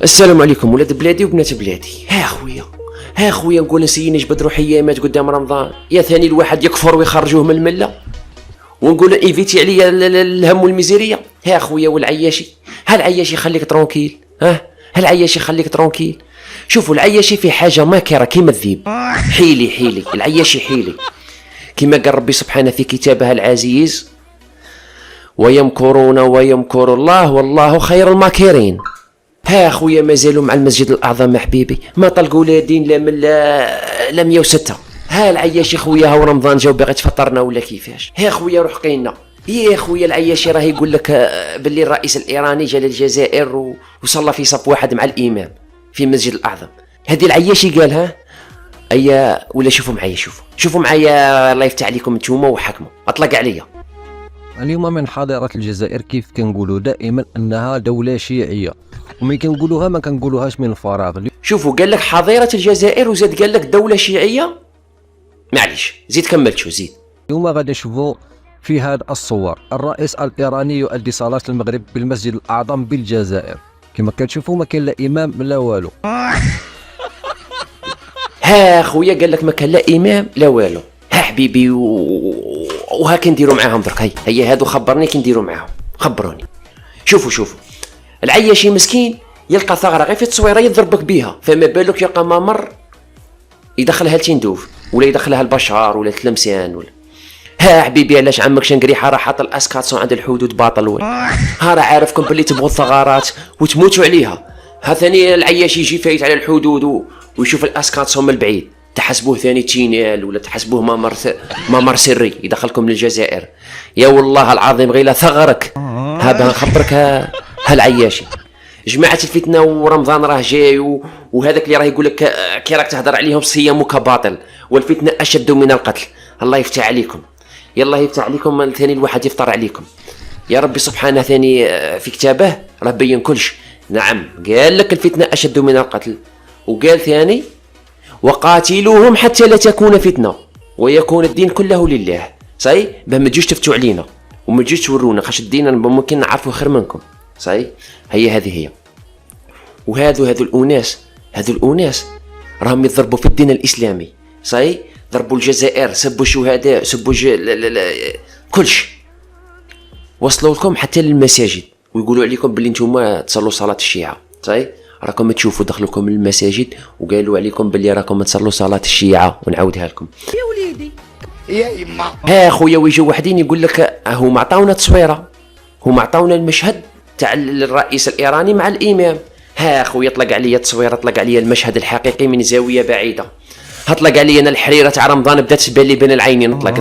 السلام عليكم ولاد بلادي وبنات بلادي. ها خويا نقول نسيي نجبد روحي ايامات قدام رمضان، يا ثاني الواحد يكفر ويخرجوه من المله، ونقول ايفيتي عليا الهم والميزيريه. ها خويا والعياشي، ها العياشي خليك ترونكيل، ها العياشي خليك ترونكيل. شوفوا العياشي في حاجه ماكره كيما الذيب، حيلي العياشي حيلي، كما قال ربي سبحانه في كتابه العزيز: ويمكرون ويمكر الله والله خير الماكرين. ها خويا مازالوا مع المسجد الاعظم حبيبي، ما طلقوا لا دين لا من لا 106. ها العياشي خويا، هاو رمضان جاو باغي تفطرنا ولا كيفاش؟ ها خويا روح قينا. يا خويا العياشي راه يقول لك باللي الرئيس الايراني جا للجزائر وصلى في صف واحد مع الامام في المسجد الاعظم. هذه العياشي قالها. ايا ولا شوفوا معايا، شوفوا معايا، الله يفتح عليكم نتوما وحكموا. اطلق عليا. اليوم من حضارة الجزائر كيف كنقولوا دائما انها دولة شيعية، ومن كنقولوها ما كنقولوهاش من الفراغ. شوفوا قال لك حظيرة الجزائر وزاد قال لك دولة شيعية. معليش زيد كملت شو زيد. اليوم غادي نشوفوا في هذه الصور الرئيس الإيراني يؤدي صلاة المغرب بالمسجد الأعظم بالجزائر. كما كتشوفوا ما كاين لا إمام لا والو. ها خويا قال لك ما كان لا إمام لا والو. ها حبيبي وها كنديروا معاهم درك. هيا هادو خبرني كنديروا معاهم، خبروني. شوفوا العياشي مسكين يلقى ثغره غير في التصويره يضربك بيها، فما بالك يلقى ممر يدخلها لتندوف ولا يدخلها البشر ولا تلمسان ولا. ها حبيبي علاش عمك شنقريحه راه حاط الاسكاتسون عند الحدود باطل ها راه عارفكم باللي تبغوا الثغرات وتموتوا عليها. ها ثاني العياشي يجي فايت على الحدود ويشوف الاسكاتسون من البعيد، تحسبوه ثاني تينال ولا تحسبوه ممر سري يدخلكم للجزائر. يا والله العظيم غير لا ثغرك. هذا نخبرك. ها العياشي جماعة الفتنة ورمضان راه جاي وهذاك اللي راه يقول لك كي راك تهضر عليهم صيامك باطل والفتنة أشد من القتل. الله يفتح عليكم، يلا يفتح عليكم ثاني الواحد يفطر عليكم. يا ربي سبحانه ثاني في كتابه راه بين كلش. نعم قال لك الفتنة أشد من القتل، وقال ثاني وقاتلوهم حتى لا تكون فتنة ويكون الدين كله لله. صحيح ما تجوش تفتوا علينا وما تجوش تورونا خاش الدين ممكن نعرفوا خير منكم. صحيح هذه هي. وهذو الأناس راهم يضربوا في الدين الإسلامي. صحيح ضربوا الجزائر، سبوا الشهداء، سبوا كلش، وصلوا لكم حتى للمساجد ويقولوا عليكم باللي نتوما تصلوا صلاة الشيعة. صحيح راكم تشوفوا دخلوكم للمساجد وقالوا عليكم باللي راكم تصلوا صلاة الشيعة، ونعاودها لكم يا وليدي يا إما. ها خويا ويجوا وحدين يقول لك هما عطاونا تصويرة، هما عطاونا المشهد تاع الرئيس الإيراني مع الإمام. ها خويا طلق عليا التصويره، طلق عليا المشهد الحقيقي من زاويه بعيده، هطلق عليا انا الحريره تاع رمضان بدات تبان لي بين العينين. طلق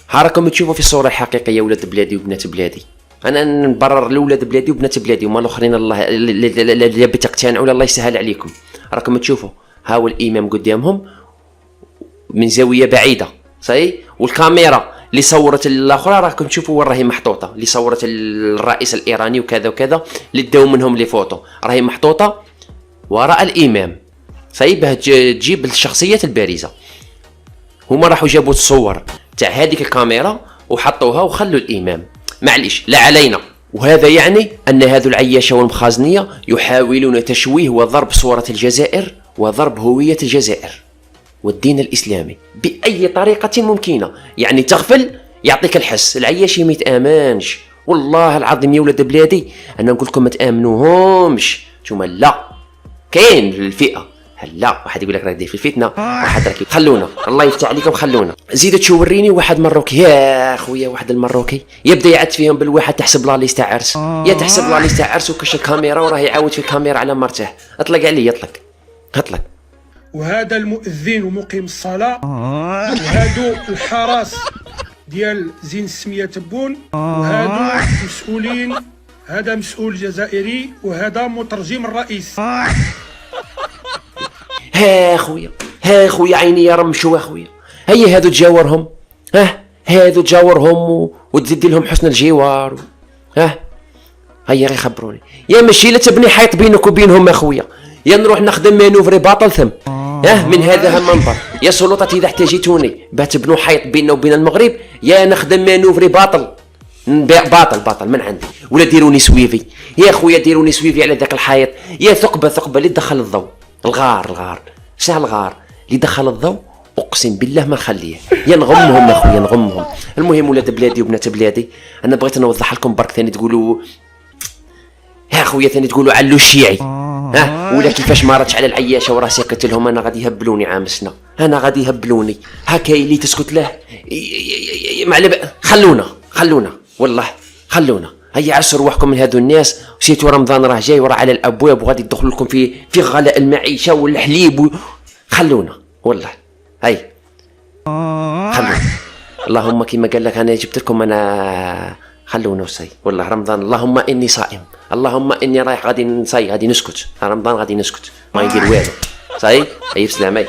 هاراكم تشوفوا في الصوره الحقيقيه يا ولاد بلادي وبنات بلادي. انا نبرر لولاد بلادي وبنات بلادي وما الاخرين الله اللي بتقتنعوا الله يسهل عليكم. راكم تشوفوا هاو الامام قدامهم من زاويه بعيده. صحيح والكاميرا اللي صورت الاخرى راكم تشوفوا وين راهي محطوطه، اللي صورت الرئيس الايراني وكذا وكذا اللي داو منهم لي فوتو راهي محطوطه وراء الامام. صحيح باه تجيب الشخصيات البارزه. هما راحوا جابوا الصور تاع هذيك الكاميرا وحطوها وخلوا الامام. معليش لا علينا. وهذا يعني ان هذو العياشه والمخازنيه يحاولون تشويه وضرب صوره الجزائر وضرب هويه الجزائر والدين الإسلامي بأي طريقة ممكنة. يعني تغفل يعطيك الحس. العياشي ما يتآمنش والله العظيم يا ولاد بلادي. أنا نقول لكم ما تآمنوهمش. ثم لا كاين الفئة هلا واحد يقول لك راه دير في الفتنة، واحد راكي خلونا الله يفتح عليكم خلونا. زيد تشوريني واحد مروكي يا خويا، واحد المروكي يبدا يعد فيهم بالواحد تحسب لا ليست تاع عرس، يا تحسب لا ليست تاع عرس وكش الكاميرا وراه يعاود في الكاميرا على مرته. اطلق عليه اطلق. وهذا المؤذن ومقيم الصلاة، وهادو الحراس ديال زين السمية تبون، وهادو مسؤولين. هذا مسؤول جزائري وهذا مترجم الرئيس. ها خويا عيني يا رمشو يا خويا. هيا هادو تجاورهم، هادو تجاورهم وتزيد لهم حسن الجوار. هيا غير خبروني يا ماشي لا تبني حيط بينك وبينهم يا خويا، يا نروح نخدم مانوفري باطل ثم من هذا المنبر. يا سلطتي اذا احتاجتوني باه تبنوا حيط بيننا وبين المغرب يا نخدم مانوفري باطل. نبيع باطل من عندي، ولا ديروني سويفي يا خويا، ديروني سويفي على ذاك الحائط، يا ثقبه اللي دخل الضوء. الغار شنو الغار اللي دخل الضوء؟ اقسم بالله ما نخليه، يا نغمهم اخويا نغمهم. المهم ولاد بلادي وبنات بلادي، انا بغيت نوضح لكم برك ثاني تقولوا يا خويا، ثاني تقولوا علو الشيعي ولا كيفاش ما راتش على العياشه وراه ساكت لهم. انا غادي يهبلوني عام سنه، انا غادي يهبلوني هكا اللي تسكت له خلونا والله خلونا. هيا عسوا روحكم من هذو الناس، وسيتو رمضان راه جاي وراه على الابواب وغادي يدخلوا لكم في غلاء المعيشه والحليب خلونا والله. هاي خلونا اللهم كما قال لك، انا جبت لكم انا خلونا وصي والله رمضان. اللهم اني صائم، اللهم اني رايح غادي نصي، غادي نسكت رمضان، غادي نسكت ما يدير والو. صاي هي بسلامه.